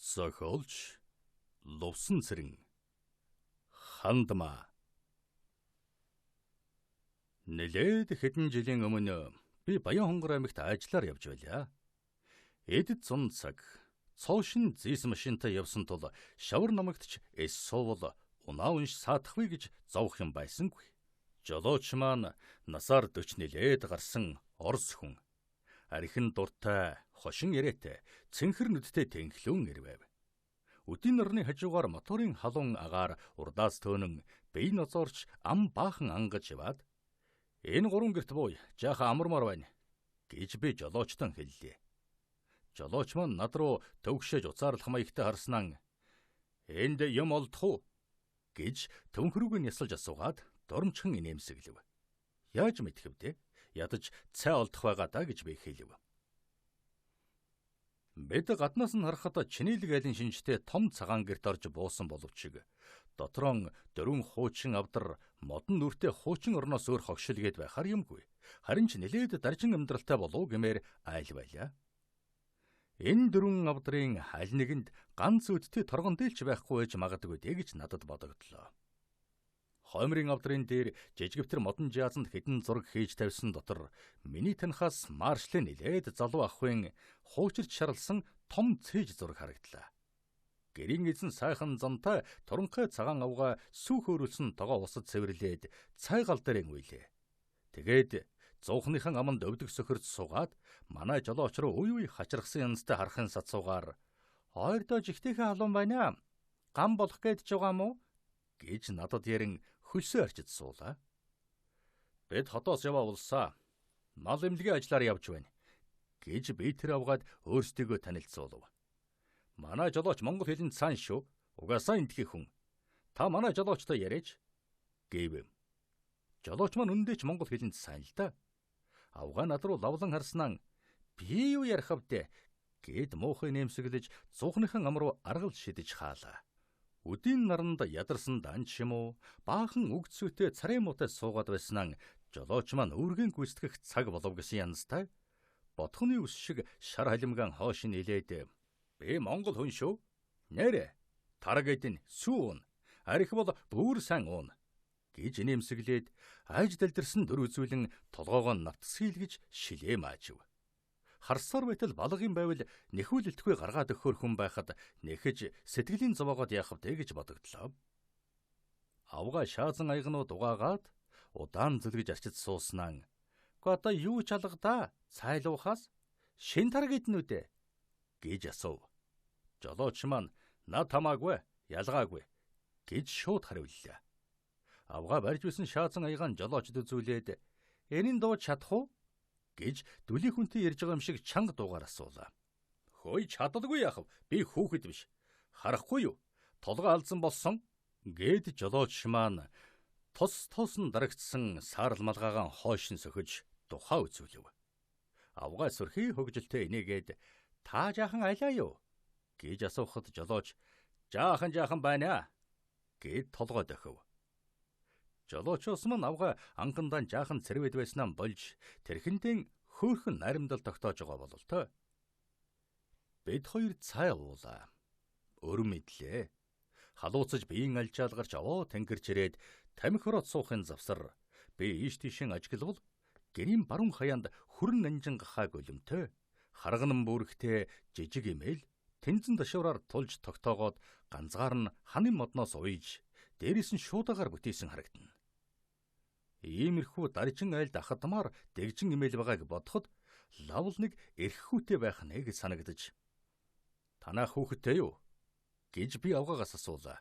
Зохиолч Лувсан цэрэн Хандмаа. Нэлээд хэдэн жилийн өмнө би Баянхонгор аймагт ажиллаар явж байлаа. Эдэд зун цаг цоошин зис машинтай явсан тул шавар намагтч эс суувал унаа унш саадахгүй гэж зовх юм байсангүй. Жолооч маань насаар 40 нэлээд гарсан орс хүн. Архин дуртай, хошин яриатай, цэнхэр нүдтэй тэнхлүүн ирвэв. Үдийн норны хажуугаар моторын халуун агаар урдаас төөнөн бие ноцоорч ам баахан ангаж яваад энэ гурван герт бууй жаахан амармаар байна гэж би жолоочтон хэллээ. Жолооч маань над руу төвгшөөж уцаарлах маягтай харснаа энд юм олдох уу гэж төнхрүүг нь ясалж асуугаад доромчхон инээмсэглэв. Яаж мэдэх вэ? Ядаж цай олдох байгаа даа гэж би хэлэв. Бид гаднаас нь харахад чинэлэг айлын шинжтэй том цагаан герт орж буусан боловч дотроо дөрвөн хуучин авдар модон нүртэй хуучин орноос өөр хогшилгээд байхаар юмгүй. Харин ч нэлээд даржин амьдралтай болов гэмээр айл байлаа. Энэ дөрвөн авдрын аль нэгэнд ганц үдтэй торгон дээлч байхгүй байж магадгүй гэж надад бодогдлоо. Хоймрын авдрын дээр жижигвтер модон жаазанд хэдэн зураг хийж тавьсан дотор миний танхаас маршлын нэлээд залуу ахын хуучирч шарлсан том цээж зураг харагдлаа. Гэрийн эзэн сайхан замтай туранхай цагаан авгаа сүүх өөрүүлсэн тогоо усад цэвэрлээд цай гал дээр инвэлээ. Тэгээд зуухныхан аманд өвдөг сөхөрч суугаад манай жолооч руу үе хачирхсан янзтай харахын сацуугаар ойрдоо жигтэйхэн халуун байна. Гам болох гээд ч байгаа мó гэж надад ярин хөлсөө арчиж суулаа. Бид хотоос яваа улсаа мал эмнэлгийн ажиллаар явж байна гэж би тэр авгаад өөрсдийгөө танилцуулав. Манай жолооч монгол хэлэнд сайн шүү. Угаасаа эндхий хүн. Та манай жолоочтой яриач гэв. Жолооч маань үндэж монгол хэлэнд сайн л да. Авгаа над руу лавлан харснаа би юу ярих вэ гэд муухай нэмсэглэж зуухныхан ам руу аргал шидэж хаалаа. Үдийн наранд ядарсан данч юм уу баахан үгцүүтэй царай муутай суугаад байснаа жолооч маань үүргийн гүйцэтгэх цаг болов гэсэн янзтай бодхоны ус шиг шар халимгаан хоош нилээд би монгол хүн шүү. Нэрэ таргэдэн сүүн арих бол бүр сайн уун гэж нэмсэглээд айж дэлдэрсэн дөр үзүүлэн толгоогоо навтсхийлгэж шилээ маажив. Харсаар байтал балгын байвал нэхүүлэлтгүй гаргаад өгөхөр хүн байхад нэхэж сэтгэлийн зовоогоод яах вэ гэж бодогдлоо. Авгаа шаазан аягнууд угаагаад удаан зүлгэж арчиж сууснаа. Гэхдээ одоо юу ч алгадаа цайлуухаас шин таргиднүүдэ гэж асуув. Жолооч маань над тамаагүй ялгаагүй гэж шууд хариуллаа. Авгаа барьж байсан шаазан аягаан жолоочд үзүүлээд энийн дуу чадах уу гэж дүлийн хүнтэй ярьж байгаа юм шиг чанга дуугаар асуулаа. Хөөе чаддаггүй яах вэ? Би хүүхэд биш. Харахгүй юу? Толгой алдсан болсон гэд жолооч маань тос тоосон дарагдсан саарл малгаагаан хойшин сөхөж тухаа үзүүлв. Авгаа сөрхий хөгжилтэй инээгээд та жаахан алаа юу гэж асуухад жолооч жаахан байна гэд толгой дохив. Жолоочоос маань авгаа анхандаа жаахан цэрвэд байснаа болж тэрхэндээ хөөхөн наримдал тогтоож байгаа бололтой. Бид хоёр цай уулаа. Өрөм мэдлээ. Халууцаж биеийн алжаалгарч овоо тэнгэрч ирээд тамхи ороод суухын завсар би ийш тийшэн ажиглавал гэрийн баруун хаяанд хүрэн нанжин гахааг өлөмтэй. Харганан бүрхтэй жижиг имэйл тэнцэн ташуураар тулж тогтоогоод ганцгаар нь ханын модноос уйж дээрээс нь шуудагаар бүтээсэн харагдана. Иймэрхүү даржин айлд ахадмаар дэгжин имэйл байгааг бодоход лавл нэг эрххүүтэй байх нэг санагдаж. Танаа хүүхэдтэй юу гэж би авгаагаас асуулаа.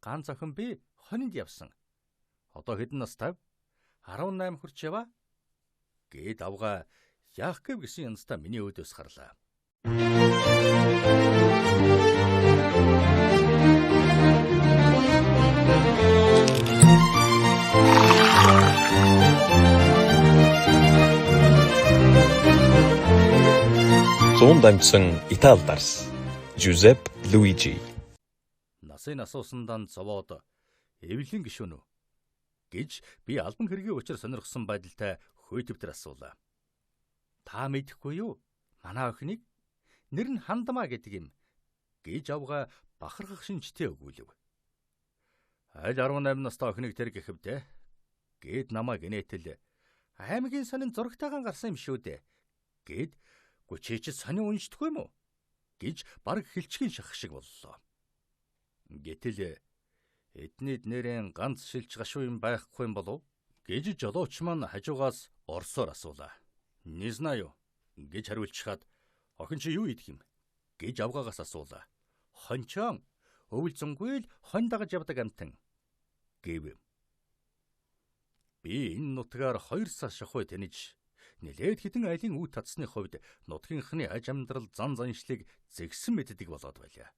Ганц охин би хонинд явсан. Одоо хэдэн настай? 18 хүрч яваа гэд авгаа яах гэв гэсэн янзтай миний өөдөөс харлаа. Зүүн дамжсан Итали дарс Жузеп Луижи. Насын асуусан зовоод эвлэн гişүн үү гэж би албан хэргийн учир сонирхсан байдалтай хөөтөвдөр асуулаа. Та мэдэхгүй юу? Манай охиныг нэр нь Хандмаа гэдэг юм. гэж авгаа бахархах шинжтэй өгүүлв. Аль 18 настай охиныг тэр гэхэвдэ гээд намайг инээтэл аймгийн сонин зурагтайгаан гарсан юм шүү дээ гээд гүчээч сонин уншдаггүй юм уу гэж бараг хилчгийн шахах шиг боллоо. Гэтэл эднийд нэрэн ганц шилж гашуу юм байхгүй юм болов гэж жолооч маань хажуугаас орсоор асуулаа. Не знаю гэж хариулчихад охин чи юу идэх юм гэж авгаагаас асуулаа. Хончоон өвөл зөнгөө л хонь дагаж явдаг амтан гэв. Би энэ нутгаар 2 сар шахуу тэнэж нэлээд хитэн айлын үе татсны хувьд нутгийнхны аж амьдрал зан заншлыг зэгсэн мэддэг болоод байлаа.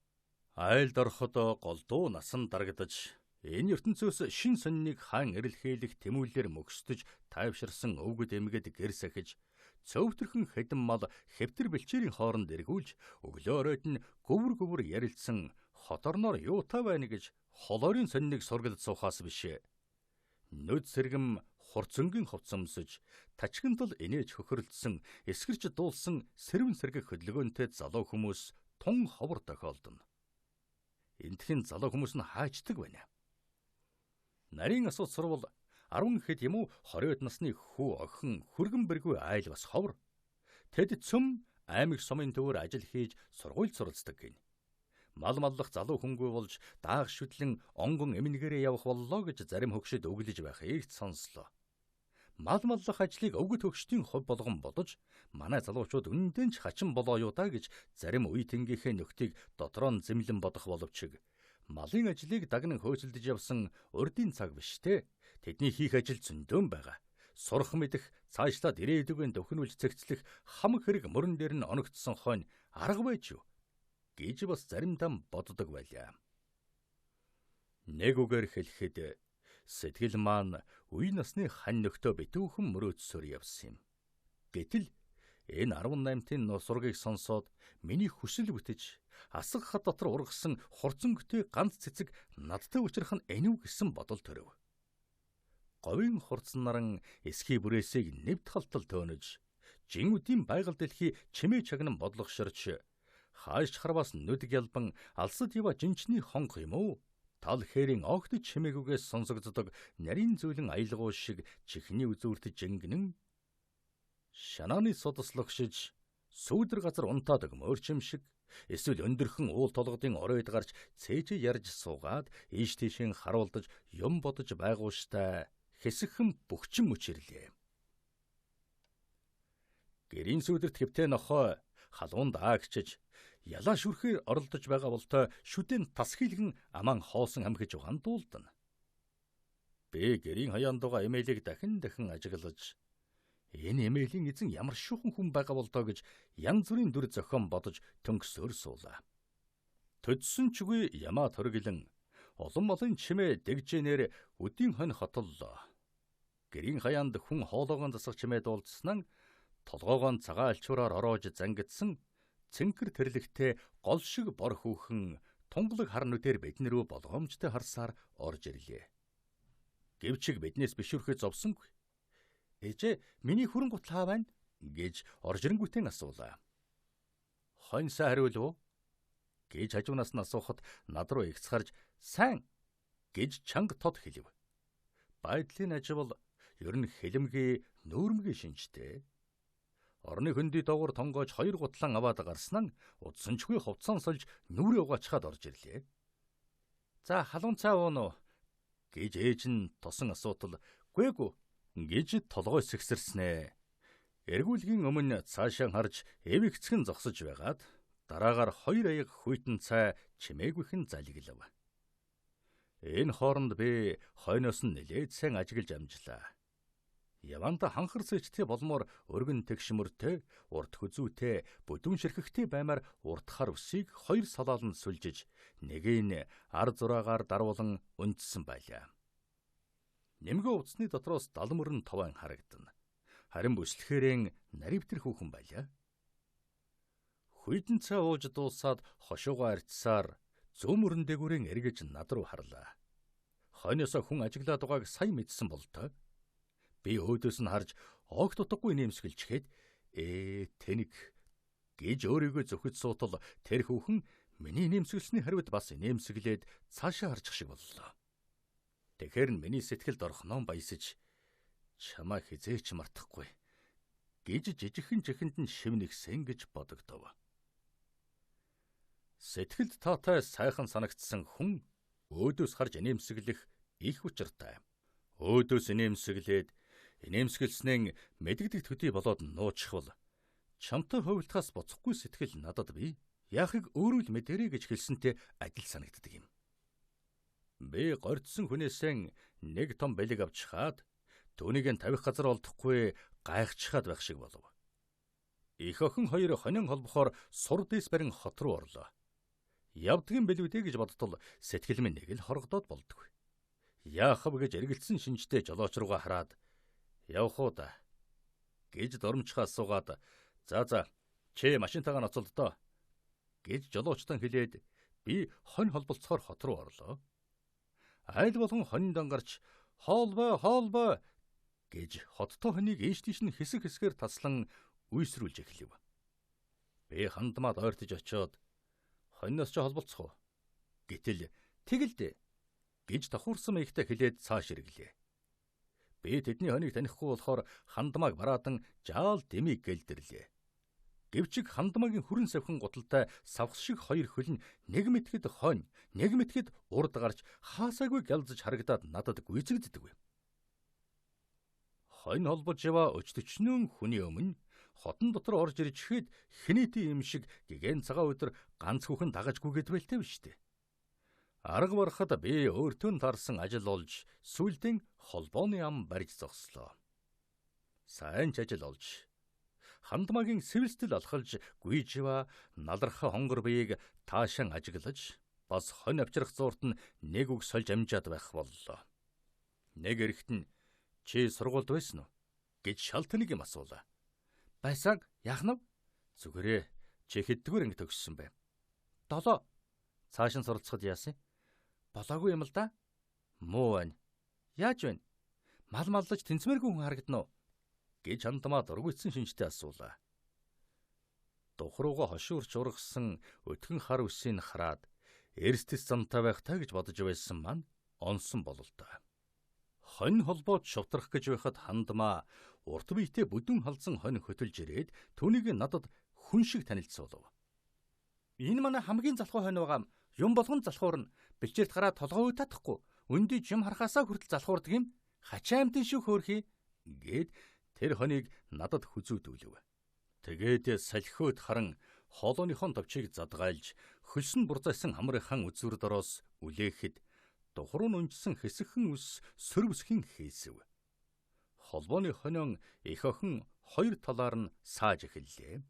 Айлд ороход голдуу насан дарагдаж энэ ертөнцөөс шин сонныг хаан эрэлхийлэх тэмүүлэлээр мөксдөж тайвширсан өвгөд эмгэд гэр сахиж цөвтөрхөн хэдэн мал хэвтэр бэлчээрийн хооронд эргүүлж өглөө оройд нь гөвөр ярилцсан хот орноор юутай байна гэж холоорын сонныг сургалж суухаас биш. Нүд сэргэм хурцөнгийн хувц өмсөж тачгантал инээж хөхөрлөсөн эсгэрч дуулсан сэрвэн сэргэх хөдөлгөөнтэй залуу хүмүүс тун ховор тохиолдоно. Энтхэн залуу хүмүүс нь хаачдаг байна. Нарийн асууд сурвал 10 хэд юм уу 20-од насны хүү охин хүргэн бэргүй айл бас ховор. Тэд цөм аймаг сумын төвөр ажил хийж сургуульд суралцдаг гин. Мал маллах залуу хөнгөө болж даах шүтлэн онгон эмнэгээрээ явах боллоо гэж зарим хөгшөд өглөж байх эрт сонслоо. Мал маллах ажлыг өвгөт хөгшдийн хувь болгон бодож манай залуучууд үндэн ч хачин болоо юу даа гэж зарим үе тэнгийнхээ нөхдийг дотроо нь зэмлэн бодох боловч малын ажлыг дагнан хөөцөлдөж явсан урдийн цаг биш те. Тэдний хийх ажил зөндөөн байгаа. Сурах мэдэх, цаашлаад ирээдүгэн дөхнүүлж цэгцлэх хамаг хэрэг мөрөн дээр нь оногдсон хойно арга байж юу гэж бас заримдаа боддог байлаа. Нэг үгээр хэлэхэд сэтгэл маань үе насны хань нөхдөө битүүхэн мөрөөдсөөр явсан юм. Гэтэл энэ 18-ын нусургийг сонсоод миний хүсэл бүтэж асах хад дотор ургасан хурцөнгөтэй ганц цэцэг надтай учрах нь энэв гэсэн бодол төрөв. Говийн хурцан наран эсхий бүрээсийг нэвт халтал төөнөж, жингүүдийн байгаль дэлхий чимээ чагнан бодлогошорч, хааш харвас нүдэг ялбан алсад ява жинчний хонх юм уу? Тал хэрийн огт чимээгүйгээс сонсогддог нарийн зөөлөн аялгуу шиг чихний үзүүрт жингэнэн шанааны судаслагшиж сүүдэр газар унтаадаг мөрчим шиг эсвэл өндөрхөн уул толгодын оройд гарч цээжээ ярьж суугаад ийш тийшэн харуулдаж юм бодож байгууштай хэсэгхэн бөхчин мөчирлээ. Гэрийн сүүдэрт хэвтээ нохой халуунд аагчиж ялаа шүрхээр оролдож байгаа болтой шүдэн тас хийлгэн аман хоосон амхиж угаан дуулдана. Би гэрийн хаяандууга эмээлийг дахин ажиглаж энэ эмээлийн эзэн ямар шүүхэн хүн байгаа болдоо гэж янз бүрийн дүр зохион бодож төнгөсөөр суулаа. Төдсөн чгүй ямаа төргөлөн олон малын чимээ дэгжэнээр өдийн хонь хотоллоо. Гэрийн хаяанд хүн хоолоогоон засах чимээ дуулдсан нь толгоогоон цагаан алчуураар ороож зангидсан цэнхэр тэрлэгтэй гол шиг бор хүүхэн тунгалаг хар нүдээр биднэрүү болгоомжтой харсаар орж ирлээ. Гэвчиг биднээс бишүрхэ зовсонгүй. Ээжээ миний хүрэн гутлаа байна гэж оржирэнгүүтэн асуулаа. Хонь сайн хариулв уу гэж хажуунаас нь асуухад над руу игцхарж сайн гэж чанга тод хэлв. Байдлын ажил ер нь хэлэмгээ нүүрмгийн шинжтэй. Орны хөндөй доогуур тонгоож 2 гутлан аваад гарсан нь удсанчгүй хувцсан сольж нүрээ угаачхаад орж ирлээ. За халуун цаа уун уу гэж ээж нь тосон асуутал гүйгүй гэж толгой сэгсэрснэ. Эргүүлгийн өмнө цаашаа харж эвэгцхэн зогсож байгаад дараагаар 2 аяг хүйтэн цай чимээгүйхэн залгилав. Энэ хооронд би хойноос нь нэлээд сайн ажиглаж амжлаа. Яванда ханхар сэжтэй болмоор өргөн тэгшмөртэй, урт хүзүүтэй, бүдүүн ширхэгтэй баймаар уртхаар өсийг 2 салааланд сүлжиж, нэгийг ар зураагаар даруулан үндсэн байлаа. Нэмгэн утасны дотроос далмөрн тован харагдана. Харин бүслэхээрэн наривтэр хүүхэн байлаа. Хүйтэн цай ууж дуусаад хошуугаа арчсаар зөөмөрн дээгүүрэн эргэж над руу харлаа. Хойноосоо хүн ажиглаад байгааг сайн мэдсэн болтой. Би өөдөөс нь харж огт утгагүй нэмсгэлчгээд тэнэг гэж өөрийгөө зөвхөж суутал тэр хүүхэн Миний инээмсэглэсний хариуд бас инээмсэглээд цаашаа харчих шиг боллоо. Тэгэхээр нь миний сэтгэлд орхноо баясаж чамаа хизээч мартахгүй гэж жижигхэн чихэнд нь шивнэгсэн гэж бодогдов. Сэтгэлд таатай сайхан санагдсан хүн өөдөөс харж инээмсэглэх их учиртай. Өөдөөс инээмсэглээд инээмсэглснэн мэдгдэг төдий болоод нуучхвал чамтай хувилтахаас буцахгүй сэтгэл надад бий. Яахыг өөрөө л мэдэрэй гэж хэлсэнтэй адил санагддаг юм. Би гордсон хүнээсээ нэг том бэлэг авч хаад түүнийг нь тавих газар олдохгүй гайхчихад байх шиг болов. Их охин хоёр хонин холбохоор сур дэс барин хот руу орлоо. Явдгийн бэлвдээ гэж бодтол сэтгэл минь нэг л хоргодоод болдгүй. Яахав гэж эргэлцсэн шинжтэй жолооч руугаа хараад явах уу да гэж дормчхаа асуугаад за чи машинтайгаа ноцолдоо гэж жолоочтой хэлээд би хонь холболцохоор хот руу орлоо. Айл болгон хонь дангарч хоолбой гэж хоттой хоньыг ийш тийш нь хэсгээр таслан үйсрүүлж эхлэв. Би хандмаад ойртож очиод хоньноос ч холболцох уу? Гэтэл тэгэлдэ гэж давхурсан маягтай хэлээд цааш ирэглээ. Би тэдний хоньыг танихгүй болохоор хандмааг бараадан жаал дэмийг гэлдэрлээ. Гэвчиг хандмаагийн хүрэн савхан гуталтай савх шиг хоёр хөл нь нэг мэтгэд хонь, нэг мэтгэд урд гарч хаасаагүй гялзаж харагдаад надад гүйцэгддэг. Хонь холбож яваа өчтөчнөн хүний өмнө хотон дотор орж ирж ихэд хинэтийн юм шиг гэгэн цагаан өдөр ганц хүүхэн дагаж гүгээд байлтай биш үү? Арга барахад би өөртөө тарсан ажил олж сүлдэн холбооны ам барьж зогслоо. Сайн ч ажил олж хандмаагийн сэвэлстэл алхалж гүйжва наларха хонгор биеийг таашаан ажиглаж бас хонь авчрах зуурт нь нэг үг сольж амжаад байх боллоо. Нэг эрэхт нь чи сургуульд байсан уу гэж шалтныг юм асуулаа. Байсан яахнав? Зүгээрээ чи хэддүгээр анги төгссөн бэ? 7. Цааш нь суралцахад яасан? Болоогүй юм л да. Муу байна. Яаж байна? Мал маллаж тэнцмээргүй хүн харагдана уу? Гэж хандмаа дургуйтсан шинжтэй асуулаа. Тухрууга хошуурч ургасан өтгөн хар үсийг хараад эрсдэс замтай байх та гэж бодож байсан маань онсон бололтой. Хонь холбоод шувтрах гэж байхад хандмаа урт биетэй бүдүүн халзан хонь хөтөлж ирээд түүнийг надад хүн шиг танилцуулав. Энэ манай хамгийн залхуу хонь байгаа юм болгон залхуурна. Бэлчээрт гараад толгой татахгүй. Өндий жим харахаасаа хүртэл залхуурдаг юм. Хачаа амтэн шүү хөөрхий гээд тэр хоньыг надад хүзүүдүүлв. Тэгээд салхиуд харан хоолойныхон товчийг задгайлж хөлсөн бурзайсан хамрынхан үзүүр дороос үлээхэд тухруу нүнжсэн хэсэгхэн ус сөрвсхийн хийсв. Холбооны хонион их охин хоёр талаар нь сааж эхэллээ.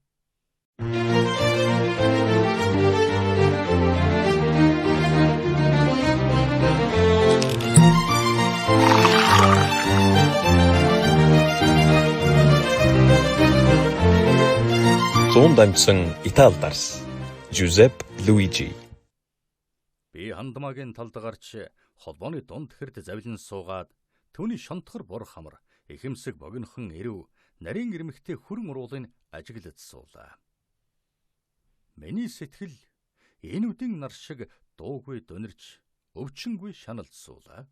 Зүүн дамжсан Итали дарс Жюзеп Луижи. Би хандмаагийн талд гарч холбооны дунд хэрд завилан суугаад түүний шонтхор бур хамар ихэмсэг богинохон ирэв нарийн ирмэгтэй хүрэн уруулыг ажиглаж суулаа. Миний сэтгэл энэ үдийн нар шиг дуугүй дунирч өвчнгүй шаналж суулаа.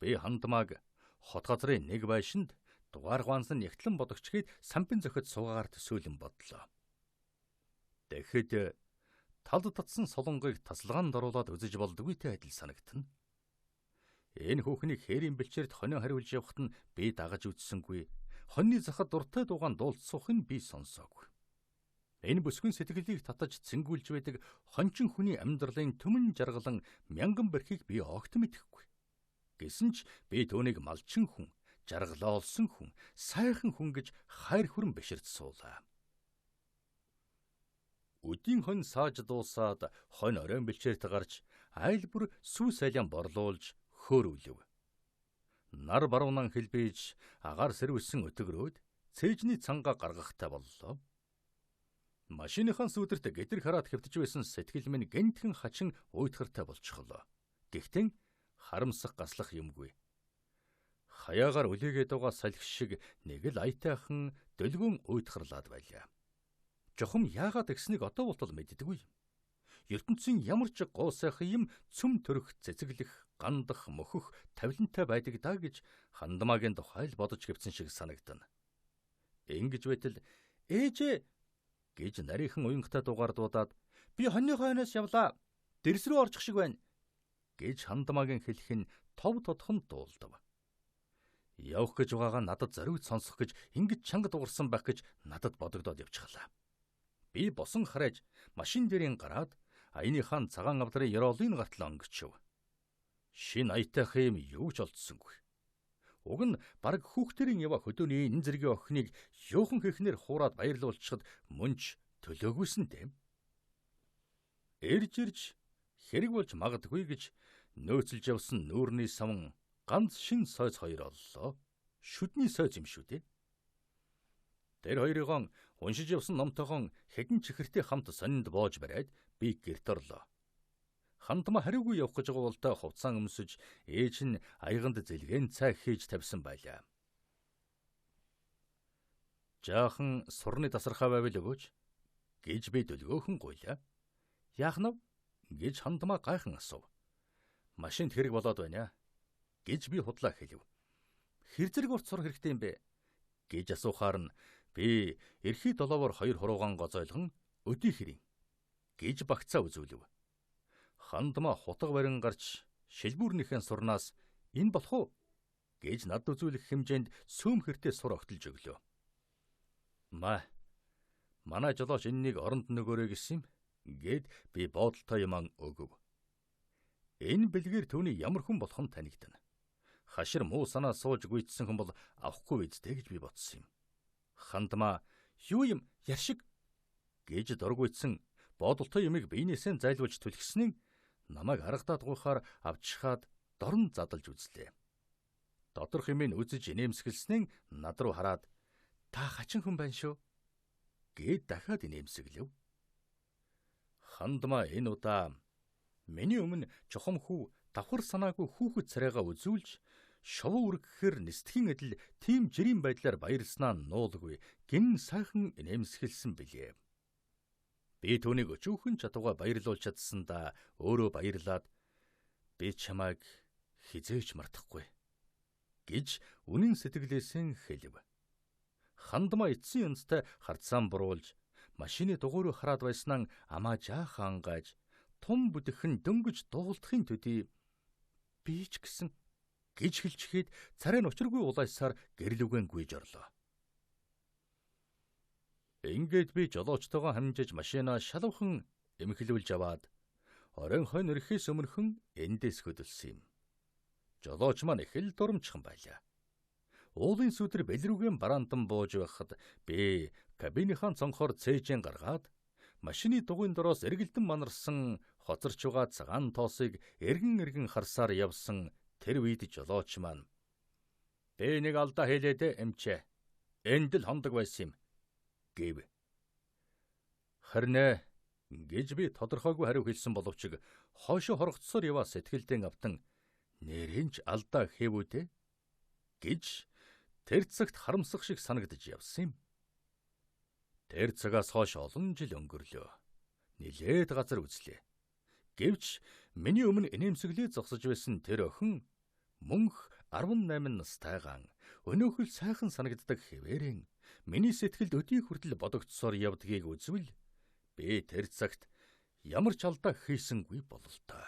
Би хандмааг хот газрын нэг байшинд дугаар гуансан ягтлан бодогчгээд самбин зохид суугаар төсөөлөн бодлоо. Тэгэхэд талд татсан солонгыг тасалгаанд оруулаад үзэж болдгүйтэй адил санагдана. Энэ хүүхнийг хээрийн бэлчээрт хонио хариулж явахт нь би дагаж үзсэнгүй. Хоньны захад дуртай дуугаан дуулцсах нь би сонсоогүй. Энэ бүсгүйн сэтгэлийг татаж цэнгүүлж байдаг хончин хүний амьдралын түмэн жаргалан мянган бархийг би огт мэдэхгүй. Гэсэн ч би түүнийг малчин хүн, жаргалаа олсон хүн, сайхан хүн гэж хайр хүрэн биширч суулаа. Өдийн хонь сааж дуусаад хонь оройн бэлчээрт гарч айл бүр сүүс айлан борлуулж хөөрөвлөв. Нар баруунан хэлбэж агаар сэрвэлсэн өтгөрөөд цээжний цангаа гаргахтай боллоо. Машиныхан сүдэрт гэдэр хараад хэвтэж байсан сэтгэл минь гэнтхэн хачин уйтгартай болчихлоо. Гэхдээ харамсах гаслах юмгүй. Хаяагаар үлээгээд байгаа салхи шиг нэг л аятайхан дөлгөн уйтгарлаад байлаа. Жохом яагаад гиснийг одоо болтол мэддэггүй. ертөнцийн ямар ч гоо сайхан юм цөм төрөх, цэцэглэх, гандах, мөхөх, тавилантай байдаг даа гэж Хандмаагийн тухай л бодож гэвсэн шиг санагдана. Ингэж байтал ээжээ гэж нарийнхан уянгатай дугаардуудаад би хоньны хойноос явлаа. Дэрс рүү орчих шиг байна гэж Хандмаагийн хэлэх нь тов тодхон дуулдав. Явах гэж байгаагаа надад зориуд сонсох гэж ингэж чанга дуурсан байх гэж надад бодогдоод явчихлаа. Би босон хараж машин дээрийн гараад аяныхаа цагаан авдрын ёроолын гартал өнгөчв. Шин аятайх юм юу ч олдсонгүй. Уг нь бараг хүүхдэрийн ява хөдөөний энэ зэргийн охиныг юухан хэрхнэр хуураад баярлуулчихад мөнч төлөөгүйсэн дэм. Ирж хэрэг болж магадгүй гэж нөөцөлж явсан нүүрний савн ганц шин сойц хоёр оллоо. Шүдний сойц юм шүү дээ. Тэр хоёрын уншиж явсан номтойхон хэдэн чихэртэй хамт сонинд боож бариад би гэрт орлоо. Хандмаа хариугүй явах гэж байгаа болтой хувцаан өмсөж ээж нь аяганд зэлгэн цай хийж тавьсан байлаа. Жаахан сурны тасархаа байвал өгөөч гэж би дөлгөөхөн гуйлаа. Яах нь гэж Хандмаа гайхан асуув. Машинд хэрэг болоод байна гэж би худлаа хэлв. Хэр зэрэг урт сур хэрэгтэй юм бэ гэж асуухаар нь би эрхий долоовор 2 хуруугаан гозойлгон өдий хэрийн гэж багцаа үзүүлв. Хандмаа хутга барин гарч шилбүүрнийхэн сурнаас энэ болох уу гэж над үзүүлэх хэмжээнд сөөм хэртэй сур огтолж өглөө. Манай жолооч энэнийг оронд нөгөөрэй гэсэн юм гэд би бодолтой юм өгөв. Энэ бэлгээр түүний ямар хүн болох нь танигдана. Хашир муу санаа сууж гүйцсэн хүн бол авахгүй үсттэй гэж би бодсон юм. Хандмаа юу юм яршиг гэж дургүйцсэн бодолтой юмыг биенээсээ зайлуулж түлхснэн намайг харагдаад гуйхаар авчхаад дорн задалж үзлээ. Доторх юмыг үзэж инээмсэглснэн над руу хараад та хачин хүн байна шүү гэд дахиад инээмсэглэв. Хандмаа энэ удаа миний өмнө чухам хүү давхар санаагүй хүүхэд царайгаа үзүүлж шовуу үргэхээр нэстхийн адил тийм жирийн байдлаар баярлснаа нуулгүй гин сайхан инээмсэглсэн билээ. Би түүнийг өчүүхэн чадвараа баярлуулж чадсандаа өөрөө баярлаад би чамайг хизээч мартахгүй гэж үнэн сэтгэлээсээ хэлв. Хандмаа эцсийн янзтай хардсан буруулж машины дугуй руу хараад байснаа амаа жаахан ангаж тун бүдэхэн дөнгөж дуулдахын төдий би ч гэсэн гэж хэлчихээд царай нь учиргүй улайсаар гэрлүгэн гүйж орлоо. Ингээд би жолоочтойгоо хамжиж машинаа шалавхан эмхлүүлж аваад оройн хойно ирэхээс өмнөхөн эндээс хөдөлсөн юм. Жолооч маань их л дурамчхан байлаа. Уулын сүдэр бэлрүүгэн бараантан бууж байхад би кабинийхэн цонхоор цээжэн гаргаад машины дугуйн дороос эргэлдэн манарсан хоцорч байгаа цагаан тоосыг эргэн харсаар явсан тэр үед жолооч маань би нэг алдаа хийлээ эмчээ. Энд л хондог байсан юм гэв. Харин гэж би тодорхойгүй хариу хэлсэн боловч хойшоо хоргоцсоор яваа сэтгэлдээ автан нэрэнч алдаа хийвүү дээ гэж тэр цагт харамсах шиг санагдаж явсан юм. Тэр цагаас хойш олон жил өнгөрлөө. Нилээд газар үзлээ. Гэвч миний өмнө инээмсэглээ зогсож байсан тэр охин мөнх 18 настайгаан өнөөхөл сайхан санагддаг хэвээрэн миний сэтгэлд өдий хүртэл бодогдсоор явдгийг үзвэл би тэр цагт ямар ч алдаа хийсэнгүй бололтой.